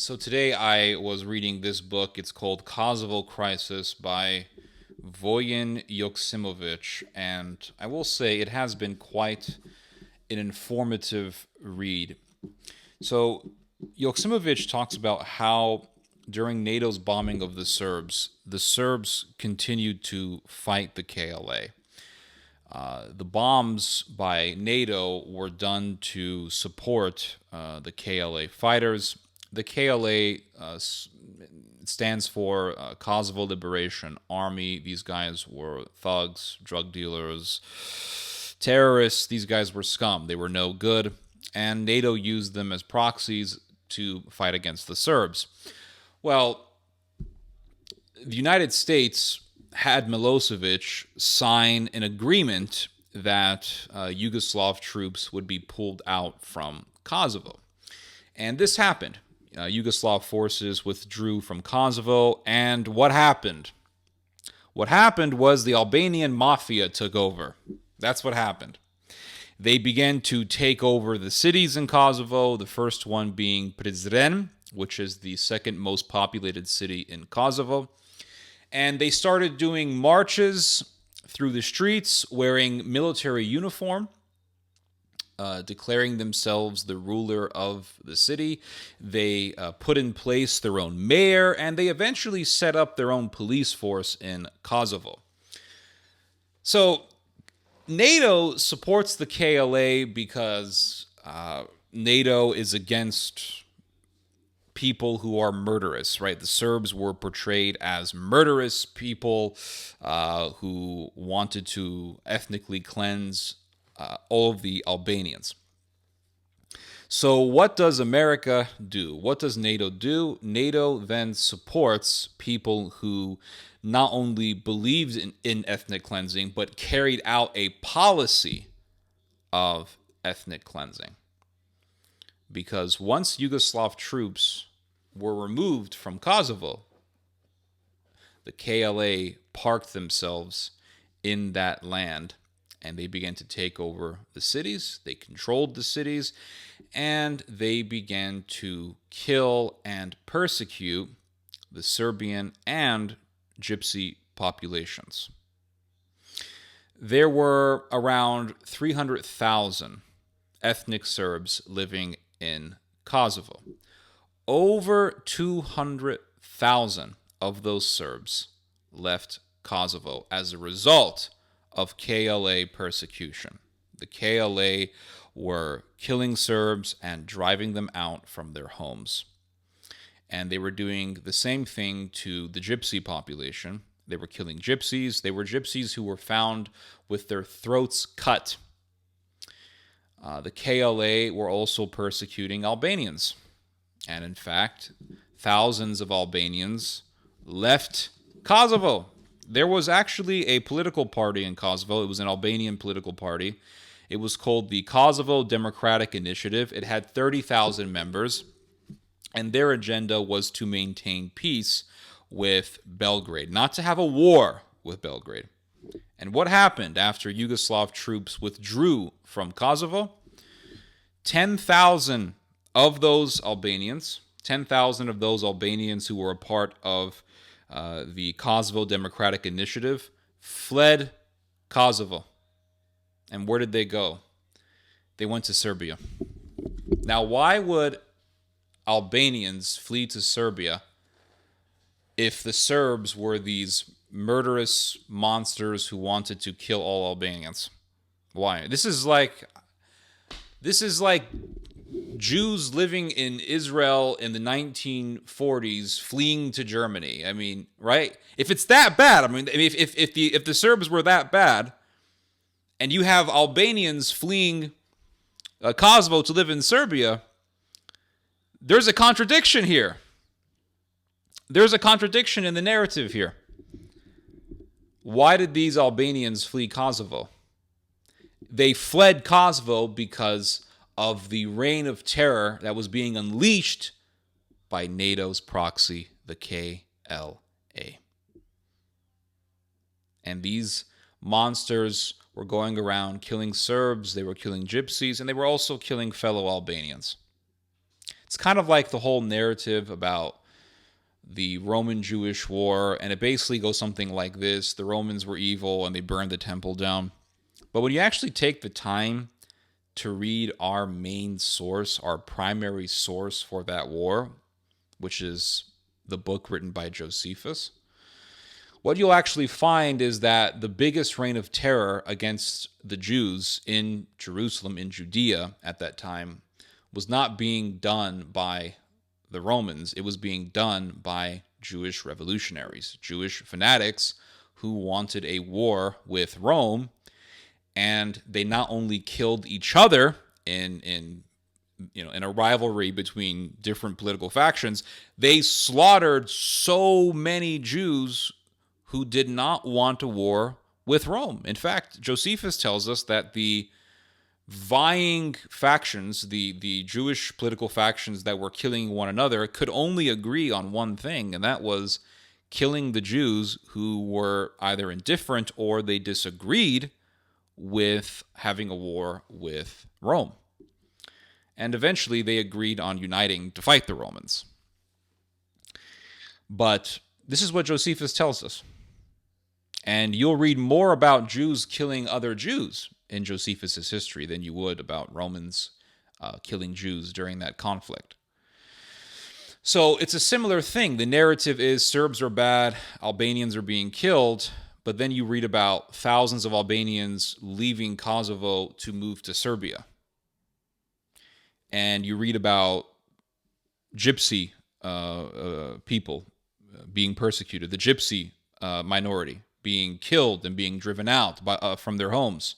So today I was reading this book. It's called Kosovo Crisis by Voyin Joksimovic, and I will say it has been quite an informative read. So Joksimovic talks about how during NATO's bombing of the Serbs continued to fight the KLA. The bombs by NATO were done to support the KLA fighters. The KLA stands for Kosovo Liberation Army. These guys were thugs, drug dealers, terrorists. These guys were scum. They were no good. And NATO used them as proxies to fight against the Serbs. Well, the United States had Milosevic sign an agreement that Yugoslav troops would be pulled out from Kosovo. And this happened. Yugoslav forces withdrew from Kosovo, and what happened? What happened was the Albanian mafia took over. That's what happened. They began to take over the cities in Kosovo, the first one being Prizren, which is the second most populated city in Kosovo. And they started doing marches through the streets wearing military uniform, declaring themselves the ruler of the city. They put in place their own mayor, and they eventually set up their own police force in Kosovo. So NATO supports the KLA because NATO is against people who are murderous, right? The Serbs were portrayed as murderous people who wanted to ethnically cleanse all of the Albanians. So what does America do? What does NATO do? NATO then supports people who not only believed in ethnic cleansing, but carried out a policy of ethnic cleansing. Because once Yugoslav troops were removed from Kosovo, the KLA parked themselves in that land and they began to take over the cities. They controlled the cities and they began to kill and persecute the Serbian and Gypsy populations. There were around 300,000 ethnic Serbs living in Kosovo. Over 200,000 of those Serbs left Kosovo as a result of KLA persecution. The KLA were killing Serbs and driving them out from their homes. And they were doing the same thing to the Gypsy population. They were killing Gypsies. They were Gypsies who were found with their throats cut. The KLA were also persecuting Albanians. And in fact, thousands of Albanians left Kosovo. There was actually a political party in Kosovo. It was an Albanian political party. It was called the Kosovo Democratic Initiative. It had 30,000 members, and their agenda was to maintain peace with Belgrade, not to have a war with Belgrade. And what happened after Yugoslav troops withdrew from Kosovo? 10,000 of those Albanians, 10,000 of those Albanians who were a part of the Kosovo Democratic Initiative, fled Kosovo. And where did they go? They went to Serbia. Now, why would Albanians flee to Serbia if the Serbs were these murderous monsters who wanted to kill all Albanians? Why? This is like Jews living in Israel in the 1940s fleeing to Germany. I mean, right? If it's that bad, I mean, if the Serbs were that bad, and you have Albanians fleeing Kosovo to live in Serbia, there's a contradiction here. There's a contradiction in the narrative here. Why did these Albanians flee Kosovo? They fled Kosovo because of the reign of terror that was being unleashed by NATO's proxy, the KLA. And these monsters were going around killing Serbs, they were killing Gypsies, and they were also killing fellow Albanians. It's kind of like the whole narrative about the Roman-Jewish war, and it basically goes something like this. The Romans were evil and they burned the temple down. But when you actually take the time to read our main source, our primary source for that war, which is the book written by Josephus, what you'll actually find is that the biggest reign of terror against the Jews in Jerusalem, in Judea at that time, was not being done by the Romans. It was being done by Jewish revolutionaries, Jewish fanatics who wanted a war with Rome. And they not only killed each other in a rivalry between different political factions, they slaughtered so many Jews who did not want a war with Rome. In fact, Josephus tells us that the vying factions, the Jewish political factions that were killing one another, could only agree on one thing, and that was killing the Jews who were either indifferent or they disagreed with having a war with Rome. And eventually they agreed on uniting to fight the Romans. But this is what Josephus tells us. And you'll read more about Jews killing other Jews in Josephus' history than you would about Romans killing Jews during that conflict. So it's a similar thing. The narrative is Serbs are bad, Albanians are being killed, but then you read about thousands of Albanians leaving Kosovo to move to Serbia. And you read about gypsy people being persecuted, the gypsy minority being killed and being driven out from their homes.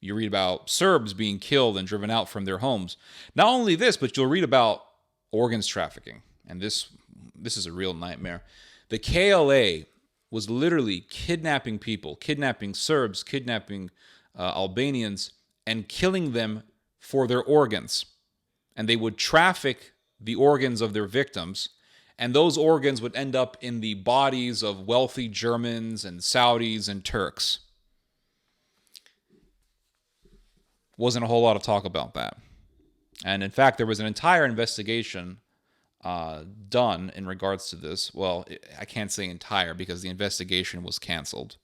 You read about Serbs being killed and driven out from their homes. Not only this, but you'll read about organs trafficking. And this is a real nightmare. The KLA was literally kidnapping people, kidnapping Serbs, kidnapping Albanians, and killing them for their organs. And they would traffic the organs of their victims, and those organs would end up in the bodies of wealthy Germans and Saudis and Turks. Wasn't a whole lot of talk about that. And in fact, there was an entire investigation done in regards to this. Well, I can't say entire because the investigation was canceled.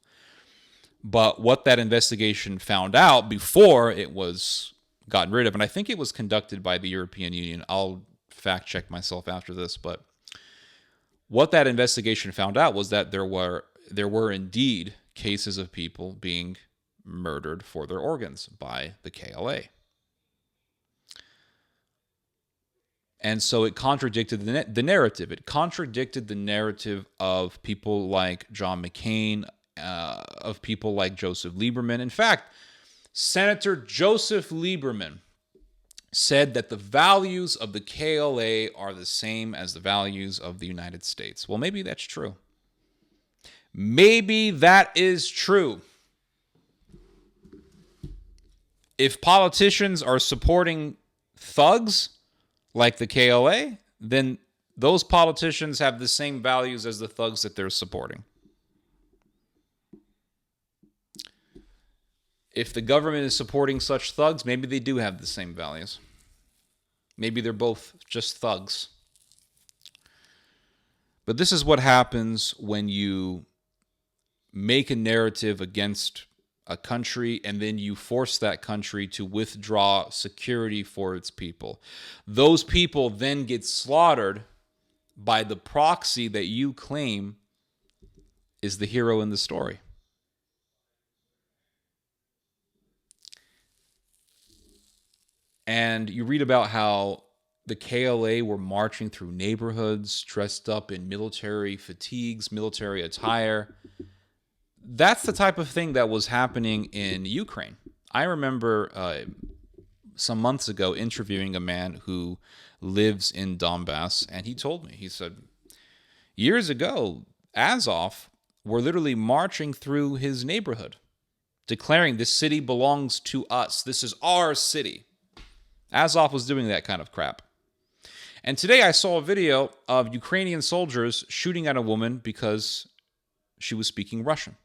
But what that investigation found out before it was gotten rid of, and I think it was conducted by the European Union. I'll fact check myself after this, but what that investigation found out was that there were indeed cases of people being murdered for their organs by the KLA. And so it contradicted the narrative. It contradicted the narrative of people like John McCain, of people like Joseph Lieberman. In fact, Senator Joseph Lieberman said that the values of the KLA are the same as the values of the United States. Well, maybe that's true. Maybe that is true. If politicians are supporting thugs like the KLA, then those politicians have the same values as the thugs that they're supporting. If the government is supporting such thugs, maybe they do have the same values. Maybe they're both just thugs. But this is what happens when you make a narrative against a country and then you force that country to withdraw security for its people. Those people then get slaughtered by the proxy that you claim is the hero in the story. And you read about how the KLA were marching through neighborhoods dressed up in military fatigues, military attire. That's the type of thing that was happening in Ukraine. I remember some months ago interviewing a man who lives in Donbass, and he told me, he said, years ago, Azov were literally marching through his neighborhood, declaring this city belongs to us. This is our city. Azov was doing that kind of crap. And today I saw a video of Ukrainian soldiers shooting at a woman because she was speaking Russian.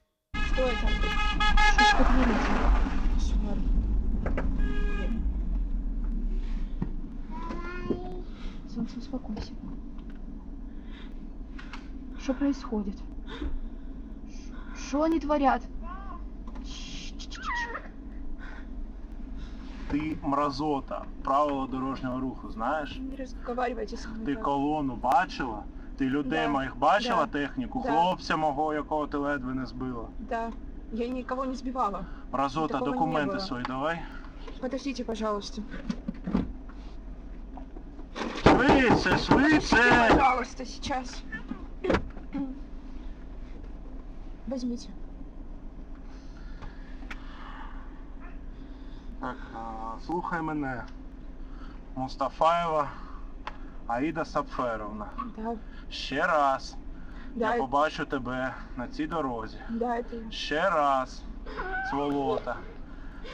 успокойся. Что происходит? Что они творят? Ти мразота, правила дорожнього руху знаєш? Не разговаривайте со мной. Ти колону бачила? Ти людей Да. моїх бачила, Да. техніку? Да. Хлопця мого, якого ти ледве не збила? Да, я никого не сбивала. Мразота, Такого не документи было. свої давай. Подождите, пожалуйста. Швидше, швидше! Пожалуйста, сейчас. Возьмите. Так, слухай мене. Мустафаєва Аїда Сапферовна. Да, Ще раз да, я побачу тебе на цій дорозі. да, это... Ще раз, сволота.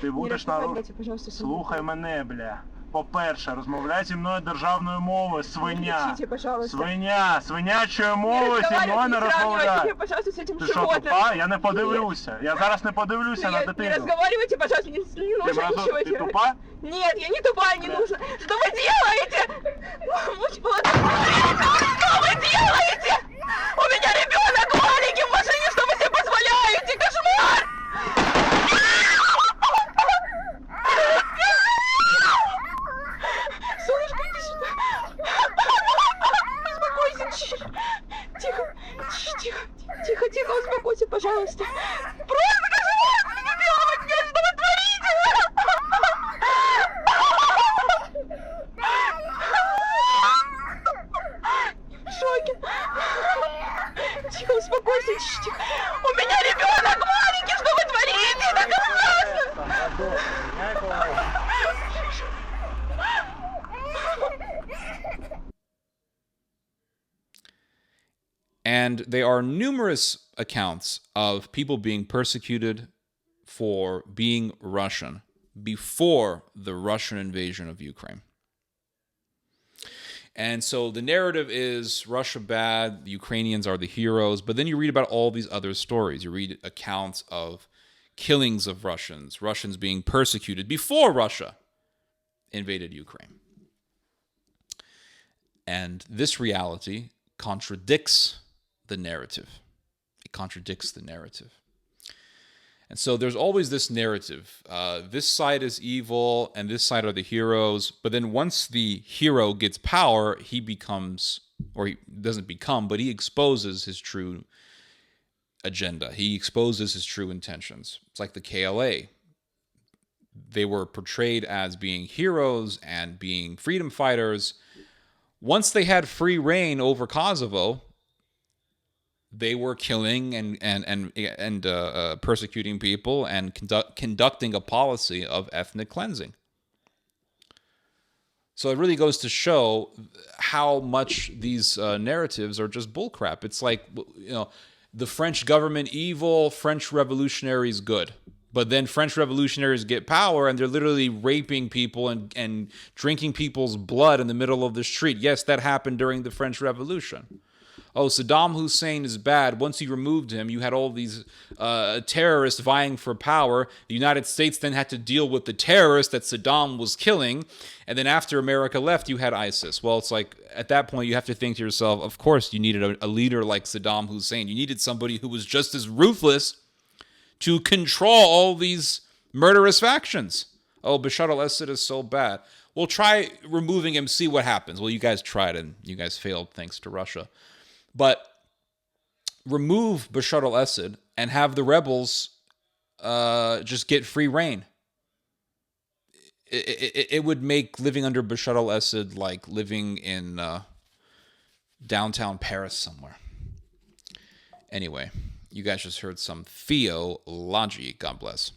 Ти Не будеш разговаривайте, пожалуйста, со мной. Слухай мене, бля. По-перше, розмовляй зі мною державною мовою, Не свиня. кричите, пожалуйста. Свиня, свинячою мовою зі мною не сравнивайте розмовляй. меня, пожалуйста, с этим Ти що, животным. тупа? Я не подивлюся. Я зараз не подивлюся на Не дитину. разговаривайте, пожалуйста, не Ти нужно ничего мразота, ти делать. тупа? Нет, я не тупая, не нужно. Что вы делаете? Что вы делаете? У меня ребенок маленький в машине, что вы себе позволяете? Кошмар! Солнышко, иди сюда. Успокойся. Тихо, тихо, тихо, тихо, успокойся, пожалуйста. Просто кошмар! Не делать мне, что вы творите? В шоке. Тихо, успокойся, тихо. У меня ребенок маленький, что вы творите? Это ужасно! And there are numerous accounts of people being persecuted for being Russian before the Russian invasion of Ukraine. And so the narrative is Russia bad, the Ukrainians are the heroes, but then you read about all these other stories. You read accounts of killings of Russians, Russians being persecuted before Russia invaded Ukraine. And this reality contradicts the narrative. It contradicts the narrative. And so there's always this narrative. This side is evil and this side are the heroes. But then once the hero gets power, he becomes, or he doesn't become, but he exposes his true agenda. He exposes his true intentions. It's like the KLA. They were portrayed as being heroes and being freedom fighters. Once they had free reign over Kosovo, they were killing and persecuting people and conducting a policy of ethnic cleansing. So it really goes to show how much these narratives are just bullcrap. It's like, the French government evil, French revolutionaries good. But then French revolutionaries get power and they're literally raping people and drinking people's blood in the middle of the street. Yes, that happened during the French Revolution. Oh, Saddam Hussein is bad. Once you removed him, you had all these terrorists vying for power. The United States then had to deal with the terrorists that Saddam was killing. And then after America left, you had ISIS. Well, it's like, at that point, you have to think to yourself, of course, you needed a leader like Saddam Hussein. You needed somebody who was just as ruthless to control all these murderous factions. Oh, Bashar al-Assad is so bad. Well, try removing him, see what happens. Well, you guys tried and you guys failed thanks to Russia. But remove Bashar al-Assad and have the rebels just get free reign. It would make living under Bashar al-Assad like living in downtown Paris somewhere. Anyway, you guys just heard some theology. God bless.